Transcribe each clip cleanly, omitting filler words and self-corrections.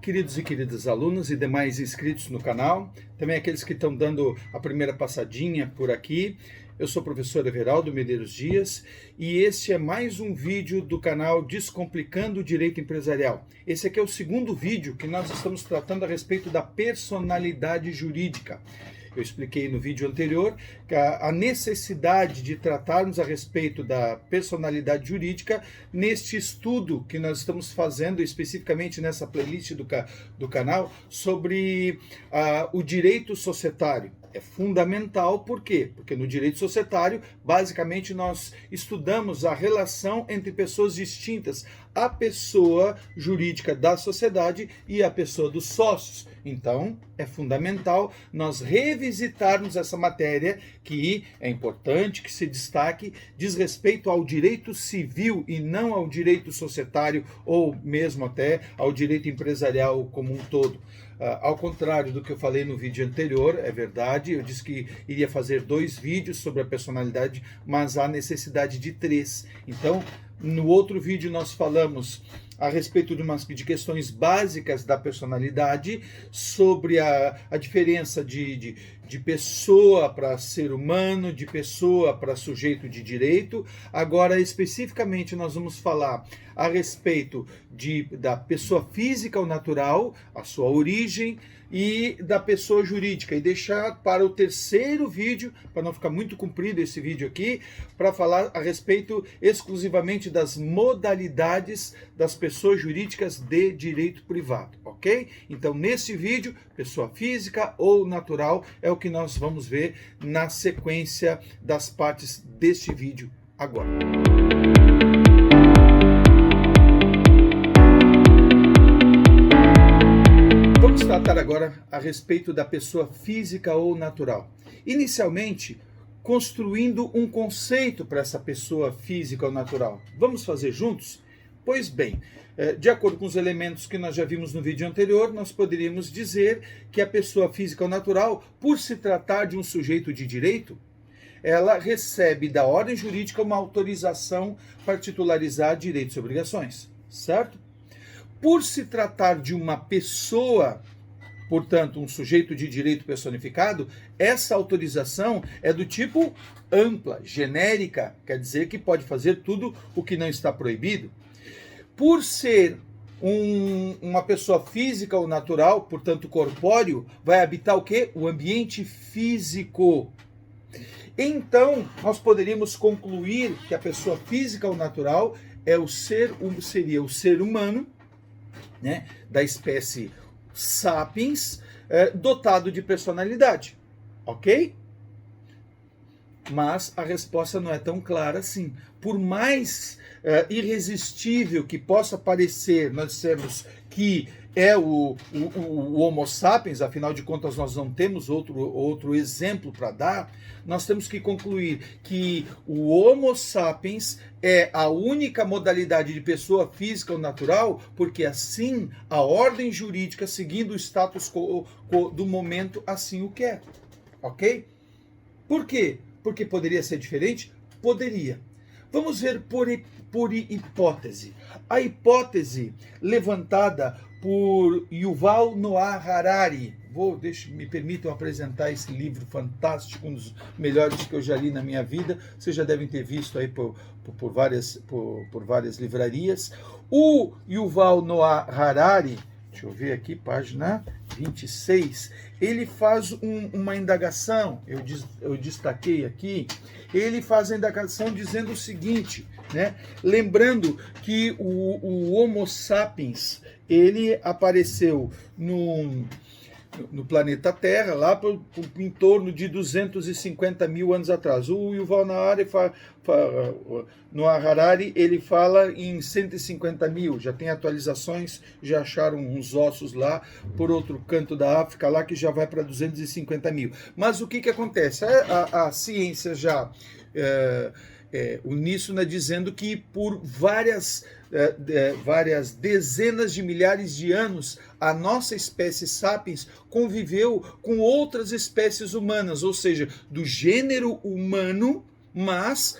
queridos e queridas alunos e demais inscritos no canal, também aqueles que estão dando a primeira passadinha por aqui. Eu sou o professor Everaldo Medeiros Dias e este é mais um vídeo do canal Descomplicando o Direito Empresarial. Esse aqui é o segundo vídeo que nós estamos tratando a respeito da personalidade jurídica. Eu expliquei no vídeo anterior que a necessidade de tratarmos a respeito da personalidade jurídica neste estudo que nós estamos fazendo, especificamente nessa playlist do canal, sobre o direito societário. É fundamental, por quê? Porque no direito societário, basicamente, nós estudamos a relação entre pessoas distintas, a pessoa jurídica da sociedade e a pessoa dos sócios. Então, é fundamental nós revisitarmos essa matéria, que é importante que se destaque, diz respeito ao direito civil e não ao direito societário ou mesmo até ao direito empresarial como um todo. Ao contrário do que eu falei no vídeo anterior, é verdade, eu disse que iria fazer 2 vídeos sobre a personalidade, mas há necessidade de 3. Então, no outro vídeo nós falamos a respeito de questões básicas da personalidade, sobre a diferença de pessoa para ser humano, de pessoa para sujeito de direito. Agora, especificamente, nós vamos falar a respeito da pessoa física ou natural, a sua origem, e da pessoa jurídica, e deixar para o terceiro vídeo, para não ficar muito comprido esse vídeo aqui, para falar a respeito exclusivamente das modalidades das pessoas jurídicas de direito privado, ok? Então, nesse vídeo, pessoa física ou natural é o que nós vamos ver na sequência das partes deste vídeo agora. Vamos tratar agora a respeito da pessoa física ou natural. Inicialmente, construindo um conceito para essa pessoa física ou natural. Vamos fazer juntos? Pois bem, de acordo com os elementos que nós já vimos no vídeo anterior, nós poderíamos dizer que a pessoa física ou natural, por se tratar de um sujeito de direito, ela recebe da ordem jurídica uma autorização para titularizar direitos e obrigações, certo? Por se tratar de uma pessoa, portanto, um sujeito de direito personificado, essa autorização é do tipo ampla, genérica, quer dizer que pode fazer tudo o que não está proibido. Por ser uma pessoa física ou natural, portanto corpóreo, vai habitar o quê? O ambiente físico. Então, nós poderíamos concluir que a pessoa física ou natural seria o ser humano, né, da espécie sapiens, dotado de personalidade, ok? Mas a resposta não é tão clara assim. Por mais irresistível que possa parecer, nós dissemos que é o Homo sapiens, afinal de contas nós não temos outro exemplo para dar, nós temos que concluir que o Homo sapiens é a única modalidade de pessoa física ou natural, porque assim a ordem jurídica, seguindo o status quo do momento, assim o quer, ok? Por quê? Porque poderia ser diferente? Poderia. Vamos ver por hipótese. A hipótese levantada por Yuval Noah Harari. Me permitam apresentar esse livro fantástico, um dos melhores que eu já li na minha vida. Vocês já devem ter visto aí por várias livrarias. O Yuval Noah Harari, deixa eu ver aqui, página 26, ele faz uma indagação, eu destaquei aqui, ele faz a indagação dizendo o seguinte, né? Lembrando que o Homo sapiens, ele apareceu no planeta Terra, lá em torno de 250 mil anos atrás. O Yuval Noah Harari, ele fala em 150 mil, já tem atualizações, já acharam uns ossos lá, por outro canto da África, lá que já vai para 250 mil. Mas o que acontece? A ciência já uníssona dizendo que por várias dezenas de milhares de anos, a nossa espécie sapiens conviveu com outras espécies humanas, ou seja, do gênero humano, mas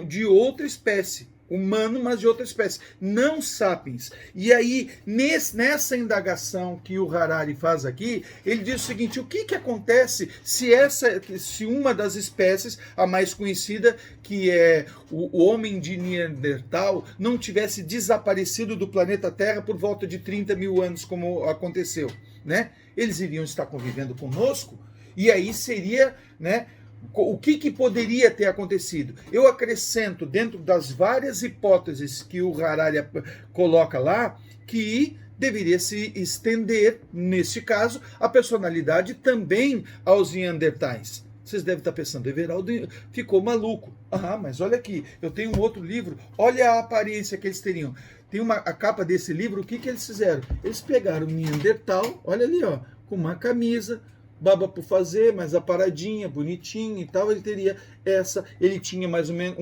de outra espécie humano, mas de outra espécie, não sapiens. E aí, nessa indagação que o Harari faz aqui, ele diz o seguinte: o que acontece se uma das espécies, a mais conhecida, que é o homem de Neandertal, não tivesse desaparecido do planeta Terra por volta de 30 mil anos, como aconteceu, né? Eles iriam estar convivendo conosco, e aí seria, né? O que poderia ter acontecido? Eu acrescento, dentro das várias hipóteses que o Harari coloca lá, que deveria se estender, neste caso, a personalidade também aos neandertais. Vocês devem estar pensando, Everaldo ficou maluco. Ah, mas olha aqui, eu tenho um outro livro, olha a aparência que eles teriam. Tem a capa desse livro, o que eles fizeram? Eles pegaram o Neandertal, olha ali, ó, com uma camisa, baba por fazer, mas a paradinha, bonitinha e tal, ele teria essa, ele tinha mais ou menos,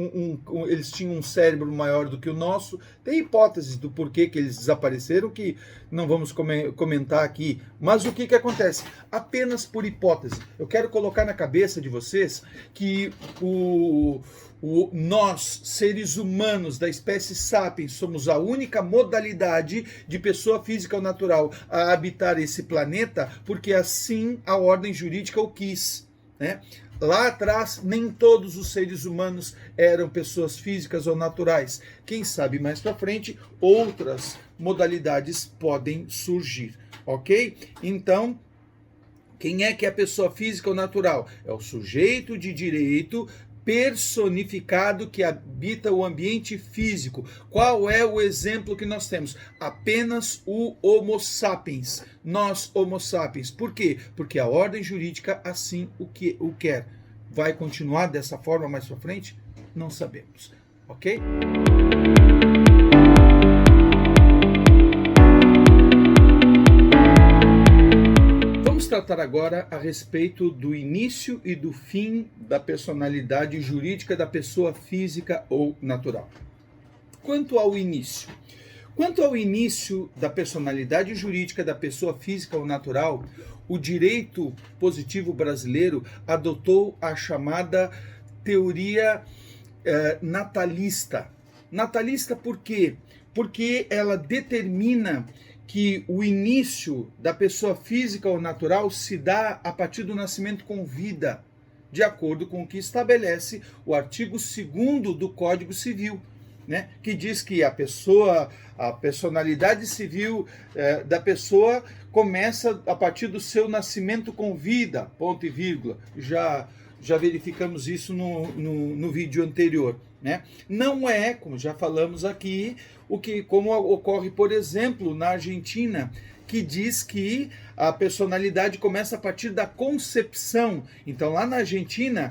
eles tinham um cérebro maior do que o nosso. Tem hipóteses do porquê que eles desapareceram, que não vamos comentar aqui, mas o que acontece? Apenas por hipótese, eu quero colocar na cabeça de vocês que nós, seres humanos da espécie Sapiens, somos a única modalidade de pessoa física ou natural a habitar esse planeta, porque assim a ordem jurídica o quis, né? Lá atrás, nem todos os seres humanos eram pessoas físicas ou naturais. Quem sabe mais para frente, outras modalidades podem surgir, ok? Então, quem é que é a pessoa física ou natural? É o sujeito de direito personificado que habita o ambiente físico. Qual é o exemplo que nós temos? Apenas o Homo sapiens. Nós, Homo sapiens. Por quê? Porque a ordem jurídica assim o quer. Vai continuar dessa forma mais para frente? Não sabemos. Ok? Tratar agora a respeito do início e do fim da personalidade jurídica da pessoa física ou natural. Quanto ao início da personalidade jurídica da pessoa física ou natural, o direito positivo brasileiro adotou a chamada teoria natalista. Natalista por quê? Porque ela determina que o início da pessoa física ou natural se dá a partir do nascimento com vida, de acordo com o que estabelece o artigo 2º do Código Civil, né, que diz que a personalidade civil da pessoa começa a partir do seu nascimento com vida, ponto e vírgula. Já verificamos isso no vídeo anterior, né? Não é, como já falamos aqui, como ocorre, por exemplo, na Argentina, que diz que a personalidade começa a partir da concepção. Então, lá na Argentina,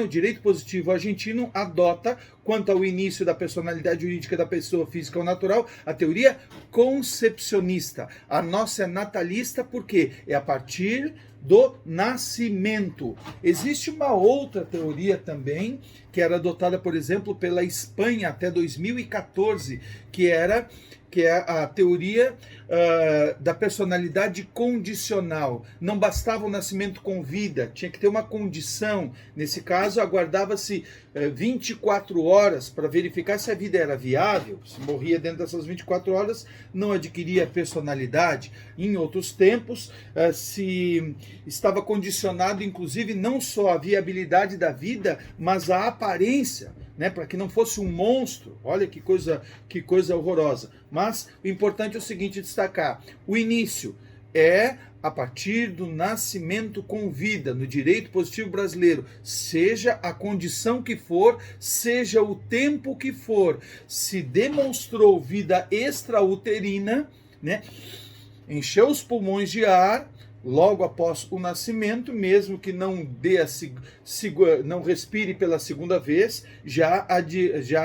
o direito positivo argentino adota, quanto ao início da personalidade jurídica da pessoa física ou natural, a teoria concepcionista. A nossa é natalista porque é a partir do nascimento. Existe uma outra teoria também, que era adotada, por exemplo, pela Espanha até 2014, que é a teoria da personalidade condicional. Não bastava o nascimento com vida, tinha que ter uma condição. Nesse caso, aguardava-se 24 horas para verificar se a vida era viável. Se morria dentro dessas 24 horas, não adquiria personalidade. Em outros tempos, se estava condicionado, inclusive, não só a viabilidade da vida, mas a aparência, né, para que não fosse um monstro. Olha que coisa horrorosa. Mas o importante é o seguinte, destacar: o início é a partir do nascimento com vida, no direito positivo brasileiro, seja a condição que for, seja o tempo que for, se demonstrou vida extrauterina, né, encheu os pulmões de ar logo após o nascimento, mesmo que não não respire pela segunda vez, já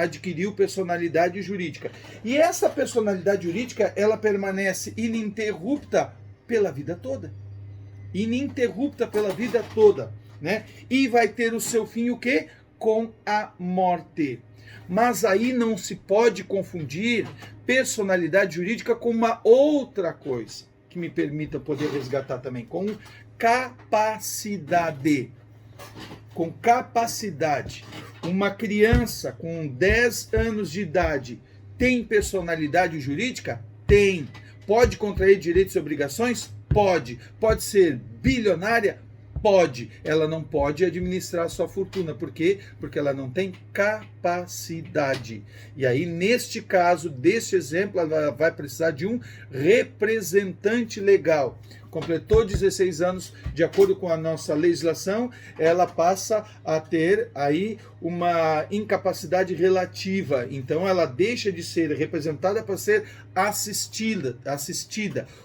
adquiriu personalidade jurídica. E essa personalidade jurídica, ela permanece ininterrupta pela vida toda. Ininterrupta pela vida toda, né? E vai ter o seu fim o quê? Com a morte. Mas aí não se pode confundir personalidade jurídica com uma outra coisa, que me permita poder resgatar também, com capacidade. com capacidade. Uma criança com 10 anos de idade tem personalidade jurídica? Tem. Pode contrair direitos e obrigações? Pode. Pode ser bilionária? Pode. Ela não pode administrar sua fortuna. Por quê? Porque ela não tem capacidade. E aí, neste caso, deste exemplo, ela vai precisar de um representante legal. Completou 16 anos, de acordo com a nossa legislação, ela passa a ter aí uma incapacidade relativa. Então ela deixa de ser representada para ser assistida.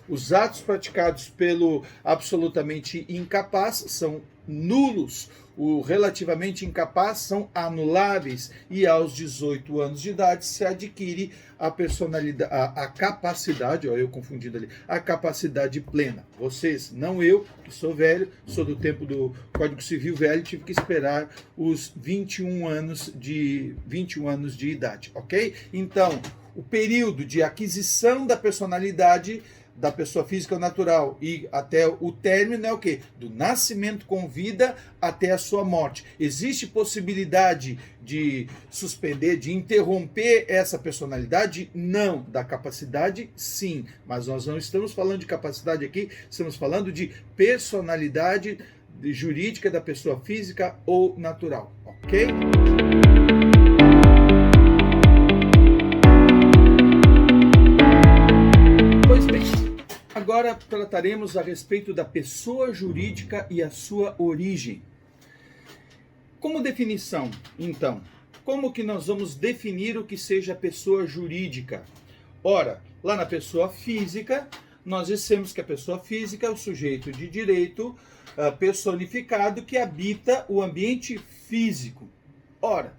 Os atos praticados pelo absolutamente incapaz são nulos. O relativamente incapaz são anuláveis e aos 18 anos de idade se adquire a personalidade, a capacidade, ó, eu confundindo ali, a capacidade plena. Vocês, não eu, que sou velho, sou do tempo do Código Civil velho, tive que esperar os 21 anos de idade, ok? Então, o período de aquisição da personalidade da pessoa física ou natural e até o término é o quê? Do nascimento com vida até a sua morte. Existe possibilidade de suspender, de interromper essa personalidade? Não. Da capacidade, sim. Mas nós não estamos falando de capacidade aqui, estamos falando de personalidade jurídica da pessoa física ou natural, ok? Pois bem, agora trataremos a respeito da pessoa jurídica e a sua origem. Como definição, então, como que nós vamos definir o que seja pessoa jurídica? Ora, lá na pessoa física, nós dissemos que a pessoa física é o sujeito de direito personificado que habita o ambiente físico. Ora,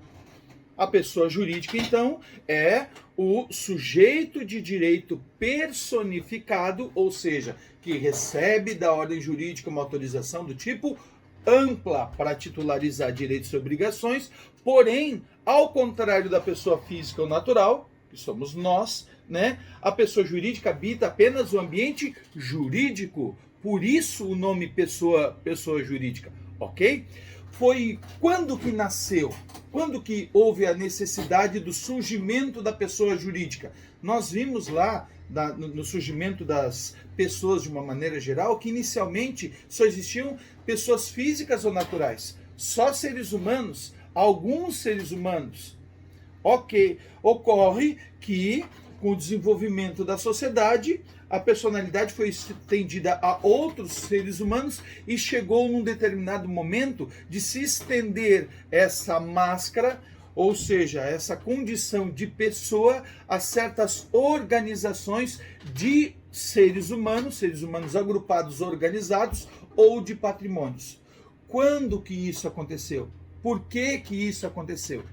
a pessoa jurídica, então, é o sujeito de direito personificado, ou seja, que recebe da ordem jurídica uma autorização do tipo ampla para titularizar direitos e obrigações, porém, ao contrário da pessoa física ou natural, que somos nós, né, a pessoa jurídica habita apenas o ambiente jurídico. Por isso o nome pessoa jurídica, ok? Foi quando que nasceu? Quando que houve a necessidade do surgimento da pessoa jurídica? Nós vimos lá no surgimento das pessoas de uma maneira geral que inicialmente só existiam pessoas físicas ou naturais, só seres humanos, alguns seres humanos. Ok, ocorre que com o desenvolvimento da sociedade, a personalidade foi estendida a outros seres humanos e chegou num determinado momento de se estender essa máscara, ou seja, essa condição de pessoa a certas organizações de seres humanos agrupados, organizados ou de patrimônios. Quando que isso aconteceu? Por que que isso aconteceu?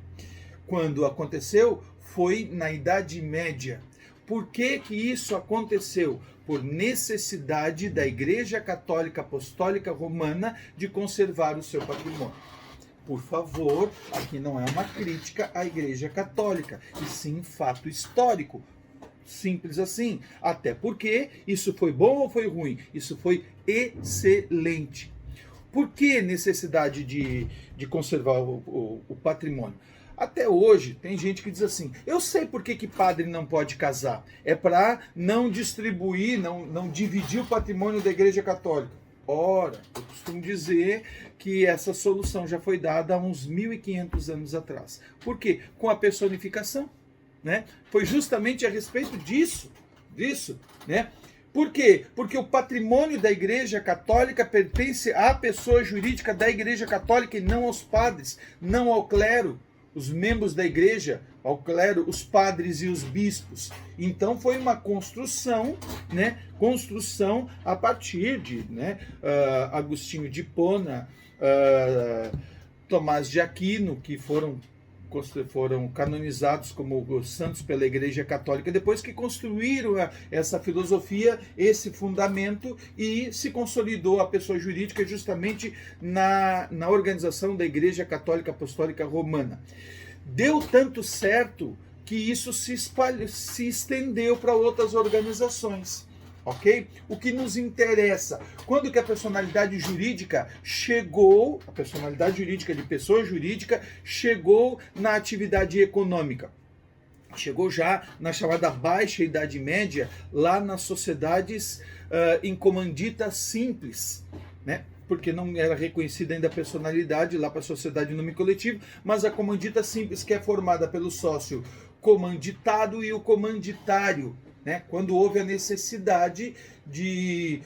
Quando aconteceu foi na Idade Média. Por que que isso aconteceu? Por necessidade da Igreja Católica Apostólica Romana de conservar o seu patrimônio. Por favor, aqui não é uma crítica à Igreja Católica, e sim fato histórico. Simples assim. Até porque isso foi bom ou foi ruim? Isso foi excelente. Por que necessidade de conservar o patrimônio? Até hoje, tem gente que diz assim, eu sei por que padre não pode casar. É para não distribuir, não dividir o patrimônio da Igreja Católica. Ora, eu costumo dizer que essa solução já foi dada há uns 1.500 anos atrás. Por quê? Com a personificação, né? Foi justamente a respeito disso, né? Por quê? Porque o patrimônio da Igreja Católica pertence à pessoa jurídica da Igreja Católica e não aos padres, não ao clero, os membros da igreja, ao clero, os padres e os bispos. Então foi uma construção, né? Construção a partir de Agostinho de Hipona, Tomás de Aquino, que foram canonizados como santos pela Igreja Católica, depois que construíram essa filosofia, esse fundamento, e se consolidou a pessoa jurídica justamente na organização da Igreja Católica Apostólica Romana. Deu tanto certo que isso se estendeu para outras organizações. ok? O que nos interessa, quando que a personalidade jurídica chegou, a personalidade jurídica de pessoa jurídica chegou na atividade econômica. Chegou já na chamada Baixa Idade Média, lá nas sociedades em comandita simples, né? Porque não era reconhecida ainda a personalidade lá para a sociedade em nome coletivo, mas a comandita simples, que é formada pelo sócio comanditado e o comanditário, né? Quando houve a necessidade de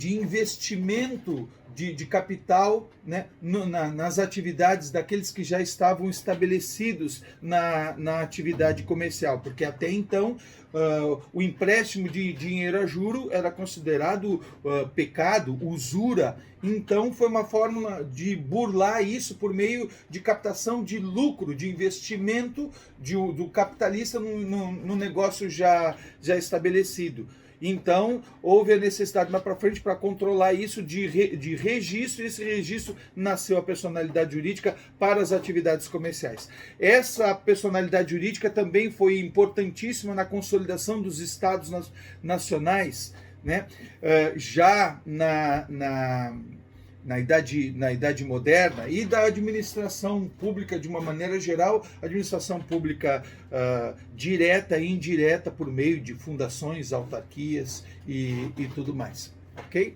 investimento de capital, né, nas atividades daqueles que já estavam estabelecidos na atividade comercial, porque até então o empréstimo de dinheiro a juro era considerado pecado, usura. Então foi uma forma de burlar isso por meio de captação de lucro, de investimento do capitalista no negócio já estabelecido. Então, houve a necessidade mais para frente para controlar isso de registro, e esse registro nasceu a personalidade jurídica para as atividades comerciais. Essa personalidade jurídica também foi importantíssima na consolidação dos estados nacionais, né? Já na idade moderna, e da administração pública de uma maneira geral, administração pública direta e indireta por meio de fundações, autarquias e tudo mais, ok?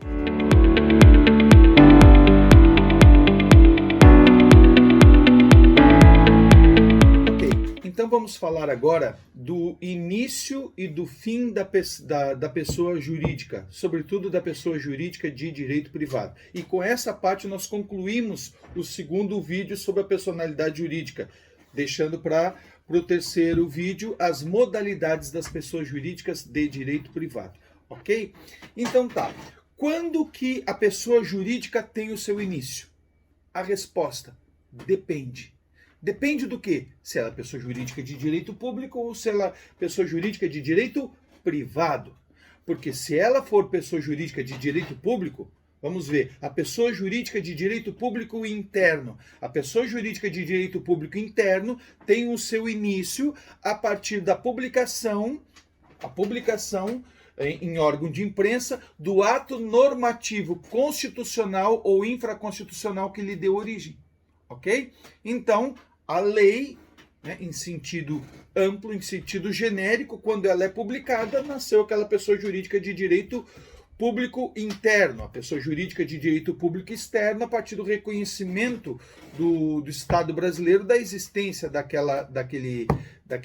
Então vamos falar agora do início e do fim da pessoa jurídica, sobretudo da pessoa jurídica de direito privado. E com essa parte nós concluímos o segundo vídeo sobre a personalidade jurídica, deixando para o terceiro vídeo as modalidades das pessoas jurídicas de direito privado, ok? Então tá, quando que a pessoa jurídica tem o seu início? A resposta: depende. Depende do quê? Se ela é pessoa jurídica de direito público ou se ela é pessoa jurídica de direito privado. Porque se ela for pessoa jurídica de direito público, vamos ver, a pessoa jurídica de direito público interno. A pessoa jurídica de direito público interno tem o seu início a partir da publicação em órgão de imprensa do ato normativo constitucional ou infraconstitucional que lhe deu origem. Ok? Então, a lei, né, em sentido amplo, em sentido genérico, quando ela é publicada, nasceu aquela pessoa jurídica de direito público interno, a pessoa jurídica de direito público externo, a partir do reconhecimento do Estado brasileiro da existência daquele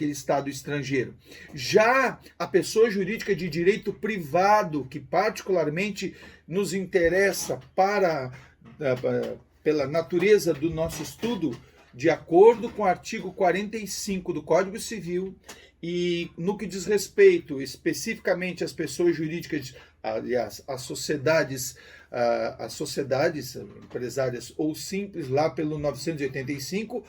Estado estrangeiro. Já a pessoa jurídica de direito privado, que particularmente nos interessa pela natureza do nosso estudo, de acordo com o artigo 45 do Código Civil, e no que diz respeito especificamente às pessoas jurídicas, aliás, às sociedades empresárias ou simples, lá pelo 985,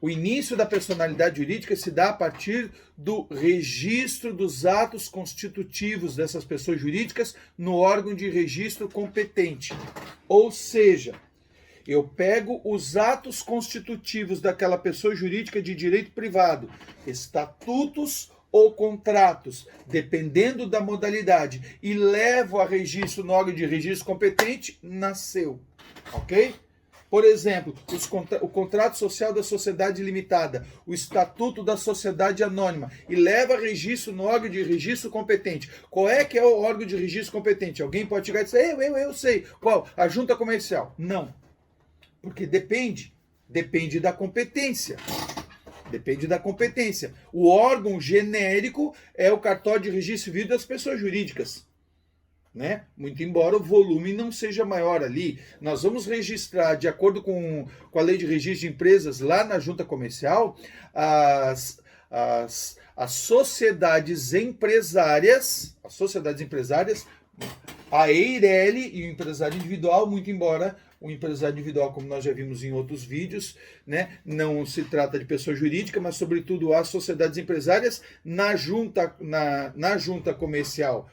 o início da personalidade jurídica se dá a partir do registro dos atos constitutivos dessas pessoas jurídicas no órgão de registro competente. Ou seja, eu pego os atos constitutivos daquela pessoa jurídica de direito privado, estatutos ou contratos, dependendo da modalidade, e levo a registro no órgão de registro competente, nasceu. Ok? Por exemplo, o contrato social da sociedade limitada, o estatuto da sociedade anônima, e leva a registro no órgão de registro competente. Qual é que é o órgão de registro competente? Alguém pode chegar e dizer, eu sei. Qual? A junta comercial. Não. Porque depende da competência. Depende da competência. O órgão genérico é o cartório de registro civil das pessoas jurídicas, né? Muito embora o volume não seja maior ali. Nós vamos registrar, de acordo com a lei de registro de empresas, lá na junta comercial, as sociedades empresárias, a EIRELI e o empresário individual, muito embora o empresário individual, como nós já vimos em outros vídeos, né, não se trata de pessoa jurídica, mas sobretudo as sociedades empresárias na junta comercial.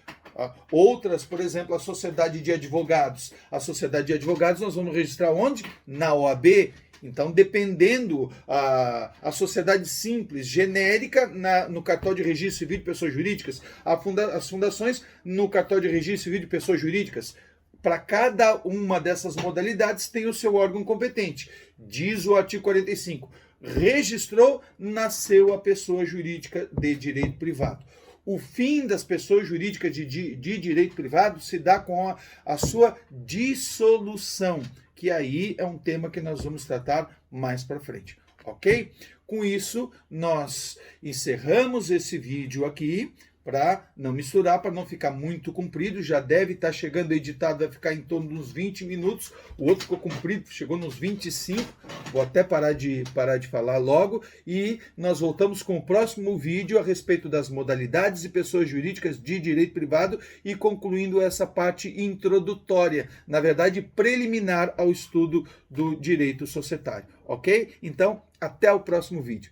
Outras, por exemplo, a sociedade de advogados. A sociedade de advogados nós vamos registrar onde? Na OAB. Então, dependendo a sociedade simples, genérica, no cartório de registro civil de pessoas jurídicas, as fundações no cartório de registro civil de pessoas jurídicas. Para cada uma dessas modalidades tem o seu órgão competente. Diz o artigo 45. Registrou, nasceu a pessoa jurídica de direito privado. O fim das pessoas jurídicas de direito privado se dá com a sua dissolução, que aí é um tema que nós vamos tratar mais para frente, ok? Com isso, nós encerramos esse vídeo aqui, para não misturar, para não ficar muito comprido. Já deve estar chegando editado, vai ficar em torno de uns 20 minutos. O outro ficou comprido, chegou nos 25. Vou até parar de falar logo. E nós voltamos com o próximo vídeo a respeito das modalidades e pessoas jurídicas de direito privado e concluindo essa parte introdutória, na verdade preliminar ao estudo do direito societário, ok? Então, até o próximo vídeo.